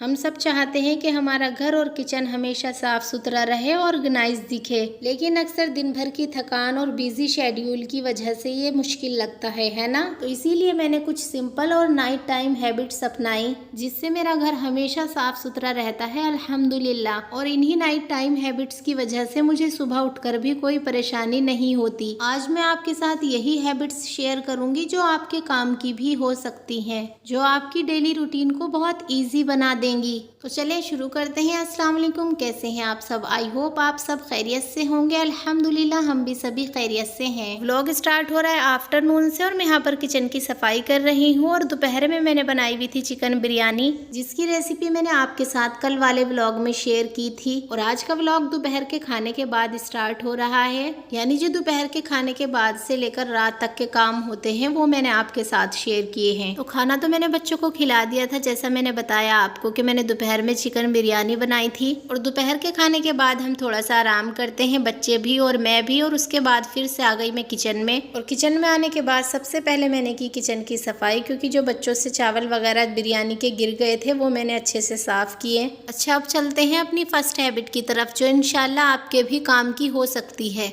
हम सब चाहते हैं कि हमारा घर और किचन हमेशा साफ सुथरा रहे, ऑर्गेनाइज दिखे, लेकिन अक्सर दिन भर की थकान और बिजी शेड्यूल की वजह से ये मुश्किल लगता है ना। तो इसीलिए मैंने कुछ सिंपल और नाइट टाइम हैबिट्स अपनाई, जिससे मेरा घर हमेशा साफ सुथरा रहता है अल्हम्दुलिल्लाह। और इन्हीं नाइट टाइम हैबिट्स की वजह से मुझे सुबह उठकर भी कोई परेशानी नहीं होती। आज मैं आपके साथ यही हैबिट्स शेयर करूंगी जो आपके काम की भी हो सकती हैं, जो आपकी डेली रूटीन को बहुत ईजी बना देंगी। तो चलें शुरू करते हैं। अस्सलाम वालेकुम, कैसे हैं आप सब? आई होप आप सब खैरियत से होंगे। अल्हम्दुलिल्लाह हम भी सभी खैरियत से हैं। व्लॉग स्टार्ट हो रहा है आफ्टरनून से और मैं यहाँ पर किचन की सफाई कर रही हूँ। और दोपहर में मैंने बनाई हुई थी चिकन बिरयानी, जिसकी रेसिपी मैंने आपके साथ कल वाले व्लॉग में शेयर की थी। और आज का व्लॉग दोपहर के खाने के बाद स्टार्ट हो रहा है, यानी जो दोपहर के खाने के बाद से लेकर रात तक के काम होते हैं वो मैंने आपके साथ शेयर किए हैं। तो खाना तो मैंने बच्चों को खिला दिया था, जैसा मैंने बताया आपको कि मैंने दोपहर में चिकन बिरयानी बनाई थी। और दोपहर के खाने के बाद हम थोड़ा सा आराम करते हैं, बच्चे भी और मैं भी। और उसके बाद फिर से आ गई मैं किचन में। और किचन में आने के बाद सबसे पहले मैंने की किचन की सफाई, क्योंकि जो बच्चों से चावल वगैरह बिरयानी के गिर गए थे वो मैंने अच्छे से साफ किए। अच्छा, अब चलते हैं अपनी फर्स्ट हैबिट की तरफ, जो इंशाल्लाह आपके भी काम की हो सकती है।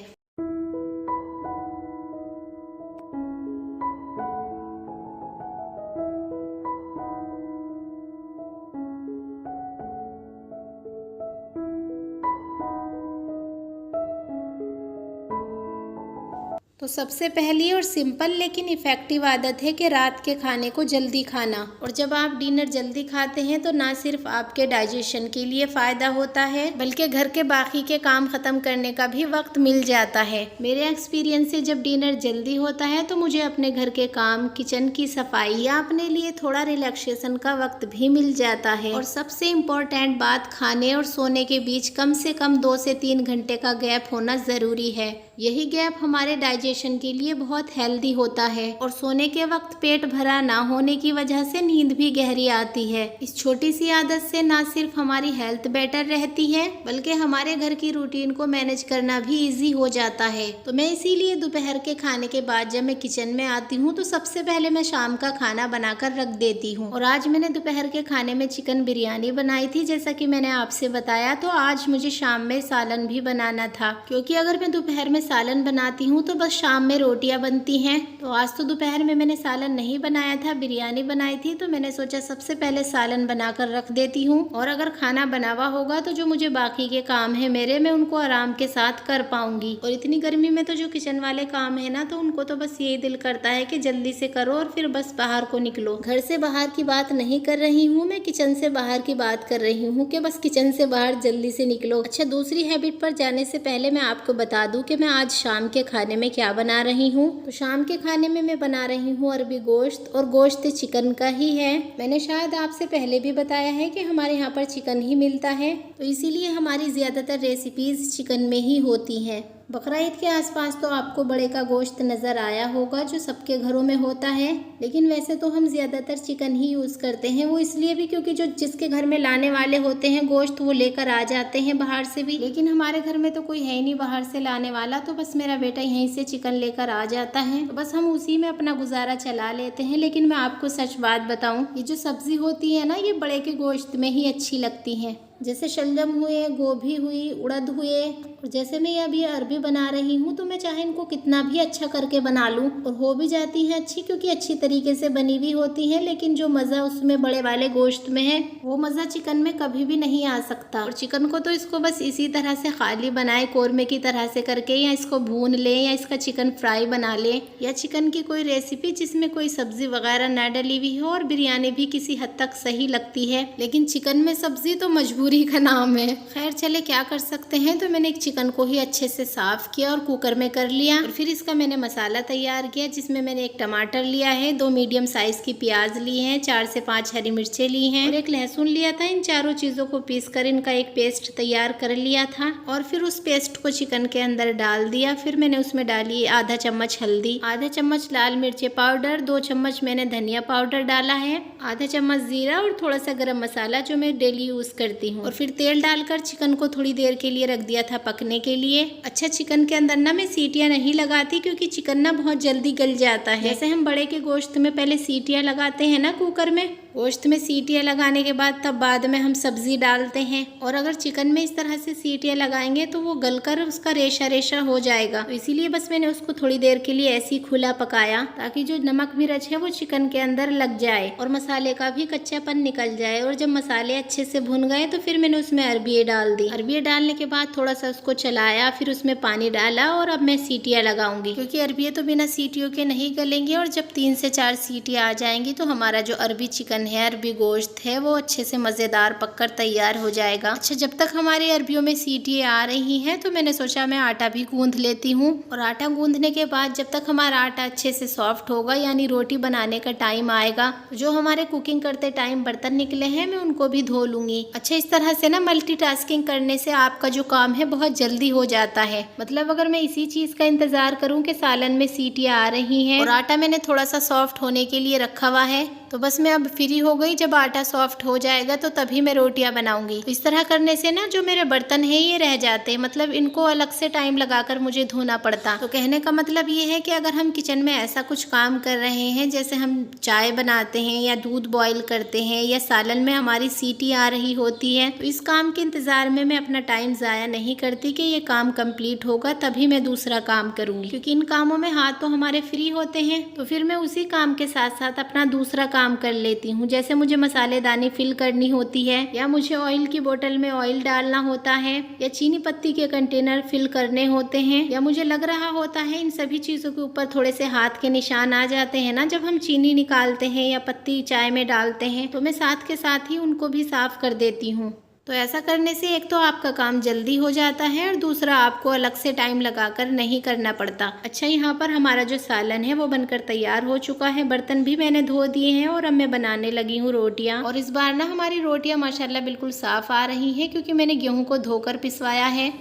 तो सबसे पहली और सिंपल लेकिन इफ़ेक्टिव आदत है कि रात के खाने को जल्दी खाना। और जब आप डिनर जल्दी खाते हैं तो ना सिर्फ आपके डाइजेशन के लिए फ़ायदा होता है, बल्कि घर के बाकी के काम ख़त्म करने का भी वक्त मिल जाता है। मेरे एक्सपीरियंस से जब डिनर जल्दी होता है तो मुझे अपने घर के काम, किचन की सफाई या अपने लिए थोड़ा रिलैक्सेशन का वक्त भी मिल जाता है। और सबसे इम्पोर्टेंट बात, खाने और सोने के बीच कम से कम 2 से 3 घंटे का गैप होना ज़रूरी है। यही गैप हमारे डाइजेशन के लिए बहुत हेल्दी होता है। और सोने के वक्त पेट भरा ना होने की वजह से नींद भी गहरी आती है। इस छोटी सी आदत से ना सिर्फ हमारी हेल्थ बेटर रहती है, बल्कि हमारे घर की रूटीन को मैनेज करना भी इजी हो जाता है। तो मैं इसीलिए दोपहर के खाने के बाद जब मैं किचन में आती हूँ तो सबसे पहले मैं शाम का खाना बनाकर रख देती हूँ। और आज मैंने दोपहर के खाने में चिकन बिरयानी बनाई थी, जैसा कि मैंने आपसे बताया। तो आज मुझे शाम में सालन भी बनाना था, क्योंकि अगर मैं दोपहर में सालन बनाती हूँ तो बस शाम में रोटियां बनती हैं। तो आज तो दोपहर में मैंने सालन नहीं बनाया था, बिरयानी बनाई थी। तो मैंने सोचा सबसे पहले सालन बनाकर रख देती हूँ, और अगर खाना बना हुआ होगा तो जो मुझे बाकी के काम है मेरे, मैं उनको आराम के साथ कर पाऊंगी। और इतनी गर्मी में तो जो किचन वाले काम है ना, तो उनको तो बस यही दिल करता है कि जल्दी से करो और फिर बस बाहर को निकलो। घर से बाहर की बात नहीं कर रही हूँ मैं, किचन से बाहर की बात कर रही हूँ कि बस किचन से बाहर जल्दी से निकलो। अच्छा, दूसरी हैबिट पर जाने से पहले मैं आपको बता दूं कि मैं आज शाम के खाने में क्या बना रही हूँ। तो शाम के खाने में मैं बना रही हूँ अरबी गोश्त, और गोश्त चिकन का ही है। मैंने शायद आपसे पहले भी बताया है कि हमारे यहाँ पर चिकन ही मिलता है, तो इसीलिए हमारी ज़्यादातर रेसिपीज़ चिकन में ही होती हैं। बकरा ईद के आसपास तो आपको बड़े का गोश्त नज़र आया होगा, जो सबके घरों में होता है। लेकिन वैसे तो हम ज़्यादातर चिकन ही यूज़ करते हैं। वो इसलिए भी क्योंकि जो जिसके घर में लाने वाले होते हैं गोश्त, वो लेकर आ जाते हैं बाहर से भी। लेकिन हमारे घर में तो कोई है ही नहीं बाहर से लाने वाला, तो बस मेरा बेटा यहीं से चिकन लेकर आ जाता है। तो बस हम उसी में अपना गुजारा चला लेते हैं। लेकिन मैं आपको सच बात बताऊँ, ये जो सब्ज़ी होती है ना, ये बड़े के गोश्त में ही अच्छी लगती है। जैसे शलजम हुए, गोभी हुई, उड़द हुए। और जैसे मैं अभी अरबी बना रही हूँ तो मैं चाहे इनको कितना भी अच्छा करके बना लूँ और हो भी जाती है अच्छी, क्योंकि अच्छी तरीके से बनी हुई होती है। लेकिन जो मज़ा उसमें बड़े वाले गोश्त में है वो मज़ा चिकन में कभी भी नहीं आ सकता। और चिकन को तो इसको बस इसी तरह से खाली बनाए कोरमे की तरह से करके, या इसको भून लें या इसका चिकन फ्राई बना लें, या चिकन की कोई रेसिपी जिसमें कोई सब्जी वगैरह ना डली हुई हो, और बिरयानी भी किसी हद तक सही लगती है। लेकिन चिकन में सब्जी तो मजबूरी का नाम है। खैर चले, क्या कर सकते हैं। तो मैंने एक चिकन को ही अच्छे से साफ किया और कुकर में कर लिया, और फिर इसका मैंने मसाला तैयार किया, जिसमें मैंने एक टमाटर लिया है, 2 मीडियम साइज की प्याज ली है, 4 से 5 हरी मिर्चें ली हैं और एक लहसुन लिया था। इन चारों चीजों को पीस कर इनका एक पेस्ट तैयार कर लिया था, और फिर उस पेस्ट को चिकन के अंदर डाल दिया। फिर मैंने उसमें डाली आधा चम्मच हल्दी, आधा चम्मच लाल मिर्ची पाउडर, 2 चम्मच मैंने धनिया पाउडर डाला है, आधा चम्मच जीरा और थोड़ा सा गरम मसाला जो मैं डेली यूज करती हूँ। और फिर तेल डालकर चिकन को थोड़ी देर के लिए रख दिया था पकने के लिए। अच्छा, चिकन के अंदर ना मैं सीटियाँ नहीं लगाती, क्योंकि चिकन ना बहुत जल्दी गल जाता है। जैसे हम बड़े के गोश्त में पहले सीटियाँ लगाते हैं ना कुकर में, गोश्त में सीटियाँ लगाने के बाद तब बाद में हम सब्जी डालते हैं। और अगर चिकन में इस तरह से सीटियाँ लगाएंगे तो वो गलकर उसका रेशा रेशा हो जाएगा। तो इसीलिए बस मैंने उसको थोड़ी देर के लिए ऐसे ही खुला पकाया, ताकि जो नमक मिर्च है वो चिकन के अंदर लग जाए और मसाले का भी कच्चापन निकल जाए। और जब मसाले अच्छे से भुन गए तो फिर मैंने उसमें अरबिये डाल दी। अरबिये डालने के बाद थोड़ा सा उसको चलाया, फिर उसमें पानी डाला, और अब मैं सीटियाँ लगाऊंगी, क्योंकि अरबिये तो बिना सीटियों के नहीं गलेंगे। और जब 3 से 4 सीटियाँ आ जाएंगी तो हमारा जो अरबी चिकन है, अरबी गोश्त है, वो अच्छे से मज़ेदार पककर तैयार हो जाएगा। अच्छा, जब तक हमारी अरबियों में सीटियाँ आ रही हैं तो मैंने सोचा मैं आटा भी गूंथ लेती हूँ। और आटा गूंथने के बाद जब तक हमारा आटा अच्छे से सॉफ्ट होगा, यानी रोटी बनाने का टाइम आएगा, जो हमारे कुकिंग करते टाइम बर्तन निकले हैं मैं उनको भी धो लूंगी। अच्छा, इस तरह से ना मल्टीटास्किंग करने से आपका जो काम है बहुत जल्दी हो जाता है। मतलब अगर मैं इसी चीज़ का इंतज़ार करूँ कि सालन में सीटियाँ आ रही हैं और आटा मैंने थोड़ा सा सॉफ्ट होने के लिए रखा हुआ है, तो बस मैं अब फ्री हो गई। जब आटा सॉफ्ट हो जाएगा तो तभी मैं रोटियां बनाऊंगी। तो इस तरह करने से ना जो मेरे बर्तन है ये रह जाते, मतलब इनको अलग से टाइम लगाकर मुझे धोना पड़ता। तो कहने का मतलब ये है कि अगर हम किचन में ऐसा कुछ काम कर रहे हैं, जैसे हम चाय बनाते हैं या दूध बॉईल करते हैं या सालन में हमारी सीटी आ रही होती है, तो इस काम के इंतजार में मैं अपना टाइम ज़ाया नहीं करती कि ये काम कंप्लीट होगा तभी मैं दूसरा काम करूँगी, क्योंकि इन कामों में हाथ तो हमारे फ्री होते हैं। तो फिर मैं उसी काम के साथ साथ अपना दूसरा काम कर लेती हूँ। जैसे मुझे मसालेदानी फिल करनी होती है, या मुझे ऑयल की बोतल में ऑयल डालना होता है, या चीनी पत्ती के कंटेनर फिल करने होते हैं, या मुझे लग रहा होता है इन सभी चीज़ों के ऊपर थोड़े से हाथ के निशान आ जाते हैं ना जब हम चीनी निकालते हैं या पत्ती चाय में डालते हैं, तो मैं साथ के साथ ही उनको भी साफ कर देती हूँ। तो ऐसा करने से एक तो आपका काम जल्दी हो जाता है और दूसरा आपको अलग से टाइम लगाकर नहीं करना पड़ता। अच्छा, यहाँ पर हमारा जो सालन है वो बनकर तैयार हो चुका है। बर्तन भी मैंने धो दिए हैं और अब मैं बनाने लगी हूँ रोटियाँ। और इस बार ना हमारी रोटियाँ माशाल्लाह बिल्कुल साफ आ रही हैं, क्योंकि मैंने गेहूँ को धोकर पिसवाया है।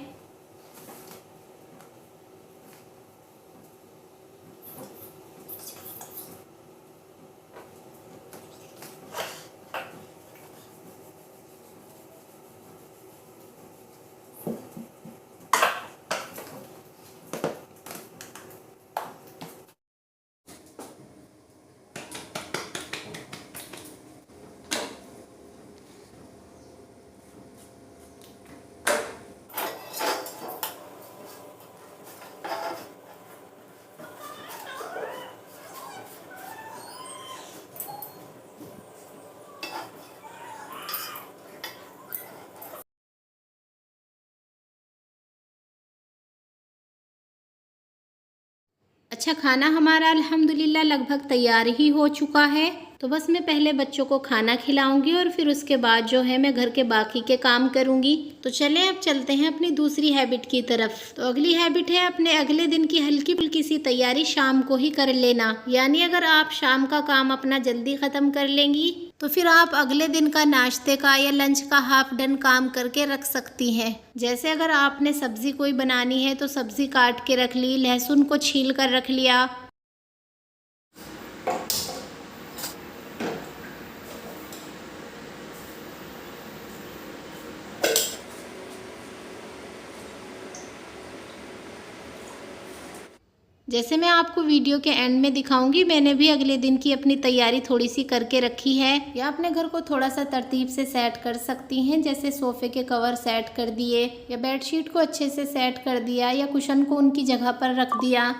अच्छा, खाना हमारा अल्हम्दुलिल्लाह लगभग तैयार ही हो चुका है। तो बस मैं पहले बच्चों को खाना खिलाऊंगी और फिर उसके बाद जो है मैं घर के बाकी के काम करूंगी। तो चलें अब चलते हैं अपनी दूसरी हैबिट की तरफ। तो अगली हैबिट है अपने अगले दिन की हल्की फुल्की सी तैयारी शाम को ही कर लेना। यानी अगर आप शाम का काम अपना जल्दी ख़त्म कर लेंगी तो फिर आप अगले दिन का नाश्ते का या लंच का हाफ डन काम करके रख सकती हैं। जैसे अगर आपने सब्ज़ी कोई बनानी है तो सब्ज़ी काट के रख ली, लहसुन को छील कर रख लिया, जैसे मैं आपको वीडियो के एंड में दिखाऊंगी, मैंने भी अगले दिन की अपनी तैयारी थोड़ी सी करके रखी है। या अपने घर को थोड़ा सा तरतीब से सेट कर सकती हैं, जैसे सोफे के कवर सेट कर दिए, या बेडशीट को अच्छे से सेट कर दिया, या कुशन को उनकी जगह पर रख दिया।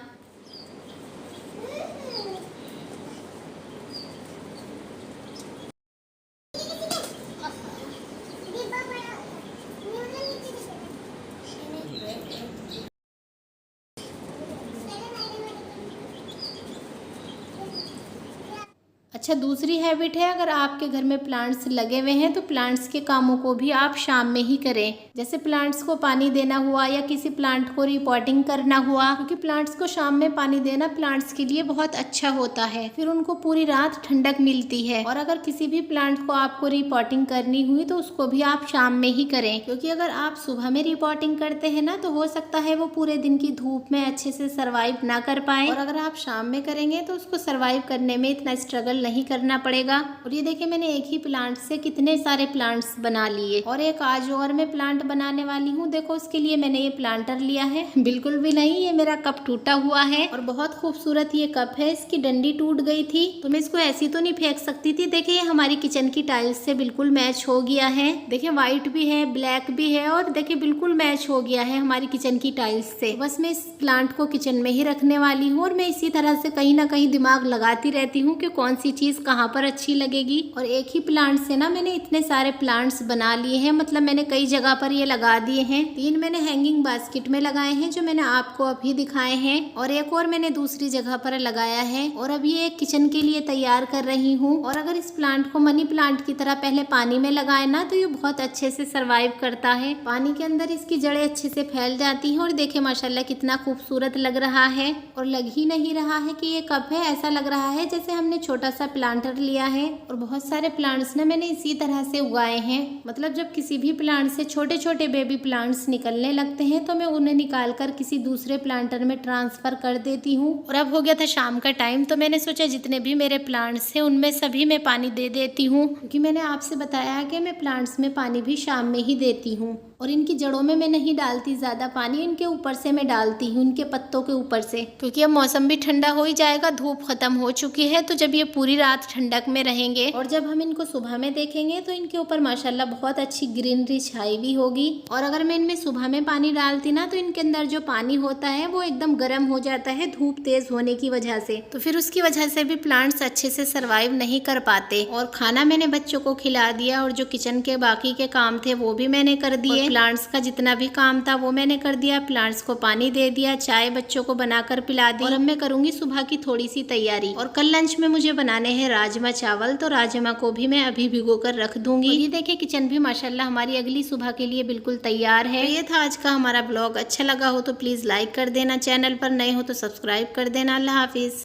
अच्छा, दूसरी हैबिट है, अगर आपके घर में प्लांट्स लगे हुए हैं तो प्लांट्स के कामों को भी आप शाम में ही करें। जैसे प्लांट्स को पानी देना हुआ, या किसी प्लांट को रिपोर्टिंग करना हुआ, क्योंकि प्लांट्स को शाम में पानी देना प्लांट्स के लिए बहुत अच्छा होता है। फिर उनको पूरी रात ठंडक मिलती है। और अगर किसी भी प्लांट को आपको रिपोर्टिंग करनी हुई तो उसको भी आप शाम में ही करें, क्योंकि अगर आप सुबह में रिपोर्टिंग करते हैं ना, तो हो सकता है वो पूरे दिन की धूप में अच्छे से सर्वाइव ना कर पाए। और अगर आप शाम में करेंगे तो उसको सर्वाइव करने में इतना स्ट्रगल नहीं करना पड़ेगा। और ये देखिए, मैंने एक ही प्लांट से कितने सारे प्लांट्स बना लिए। और एक आज और मैं प्लांट बनाने वाली हूँ। देखो, उसके लिए मैंने ये प्लांटर लिया है। बिल्कुल भी नहीं, ये मेरा कप टूटा हुआ है और बहुत खूबसूरत ये कप है। इसकी डंडी टूट गई थी तो मैं इसको ऐसी तो नहीं फेंक सकती थी। देखिए, ये हमारी किचन की टाइल्स से बिल्कुल मैच हो गया है। देखिए, व्हाइट भी है, ब्लैक भी है, और देखिए बिल्कुल मैच हो गया है हमारी किचन की टाइल्स से। बस मैं इस प्लांट को किचन में ही रखने वाली हूँ। और मैं इसी तरह से कहीं ना कहीं दिमाग लगाती रहती हूँ कि कौन सी चीज कहाँ पर अच्छी लगेगी। और एक ही प्लांट से ना मैंने इतने सारे प्लांट्स बना लिए हैं, मतलब मैंने कई जगह पर ये लगा दिए हैं। 3 मैंने हैंगिंग बास्केट में लगाए हैं, जो मैंने आपको अभी दिखाए हैं, और एक और मैंने दूसरी जगह पर लगाया है। और अब ये एक किचन के लिए तैयार कर रही हूँ। और अगर इस प्लांट को मनी प्लांट की तरह पहले पानी में लगाए ना, तो ये बहुत अच्छे से सर्वाइव करता है। पानी के अंदर इसकी जड़ें अच्छे से फैल जाती हैं। और देखिए माशाल्लाह कितना खूबसूरत लग रहा है। और लग ही नहीं रहा है कि ये कप है, ऐसा लग रहा है जैसे हमने छोटा सा प्लांटर लिया है। और बहुत सारे प्लांट्स ना मैंने इसी तरह से उगाए हैं। मतलब जब किसी भी प्लांट से छोटे छोटे बेबी प्लांट्स निकलने लगते हैं तो मैं उन्हें निकाल कर किसी दूसरे प्लांटर में ट्रांसफर कर देती हूँ। और अब हो गया था शाम का टाइम, तो मैंने सोचा जितने भी मेरे प्लांट्स हैं उनमें सभी में पानी दे देती हूँ, क्योंकि मैंने आपसे बताया है कि मैं प्लांट्स में पानी भी शाम में ही देती हूँ। और इनकी जड़ों में मैं नहीं डालती ज्यादा पानी, इनके ऊपर से मैं डालती हूँ, इनके पत्तों के ऊपर से, क्योंकि अब मौसम भी ठंडा हो ही जाएगा, धूप खत्म हो चुकी है। तो जब ये पूरी रात ठंडक में रहेंगे और जब हम इनको सुबह में देखेंगे तो इनके ऊपर माशाल्लाह बहुत अच्छी ग्रीनरी छाई हुई होगी। और अगर मैं इनमें सुबह में पानी डालती ना, तो इनके अंदर जो पानी होता है वो एकदम गर्म हो जाता है धूप तेज होने की वजह से। तो फिर उसकी वजह से भी प्लांट्स अच्छे से सर्वाइव नहीं कर पाते। और खाना मैंने बच्चों को खिला दिया, और जो किचन के बाकी के काम थे वो भी मैंने कर दिए। प्लांट्स का जितना भी काम था वो मैंने कर दिया। प्लांट्स को पानी दे दिया, चाय बच्चों को बनाकर पिला दी। और अब मैं करूंगी सुबह की थोड़ी सी तैयारी। और कल लंच में मुझे बनाने हैं राजमा चावल, तो राजमा को भी मैं अभी भिगो कर रख दूंगी। ये देखिए, किचन भी माशाल्लाह हमारी अगली सुबह के लिए बिल्कुल तैयार है। तो ये था आज का हमारा ब्लॉग। अच्छा लगा हो तो प्लीज लाइक कर देना, चैनल पर नए हो तो सब्सक्राइब कर देना। अल्लाह हाफिज।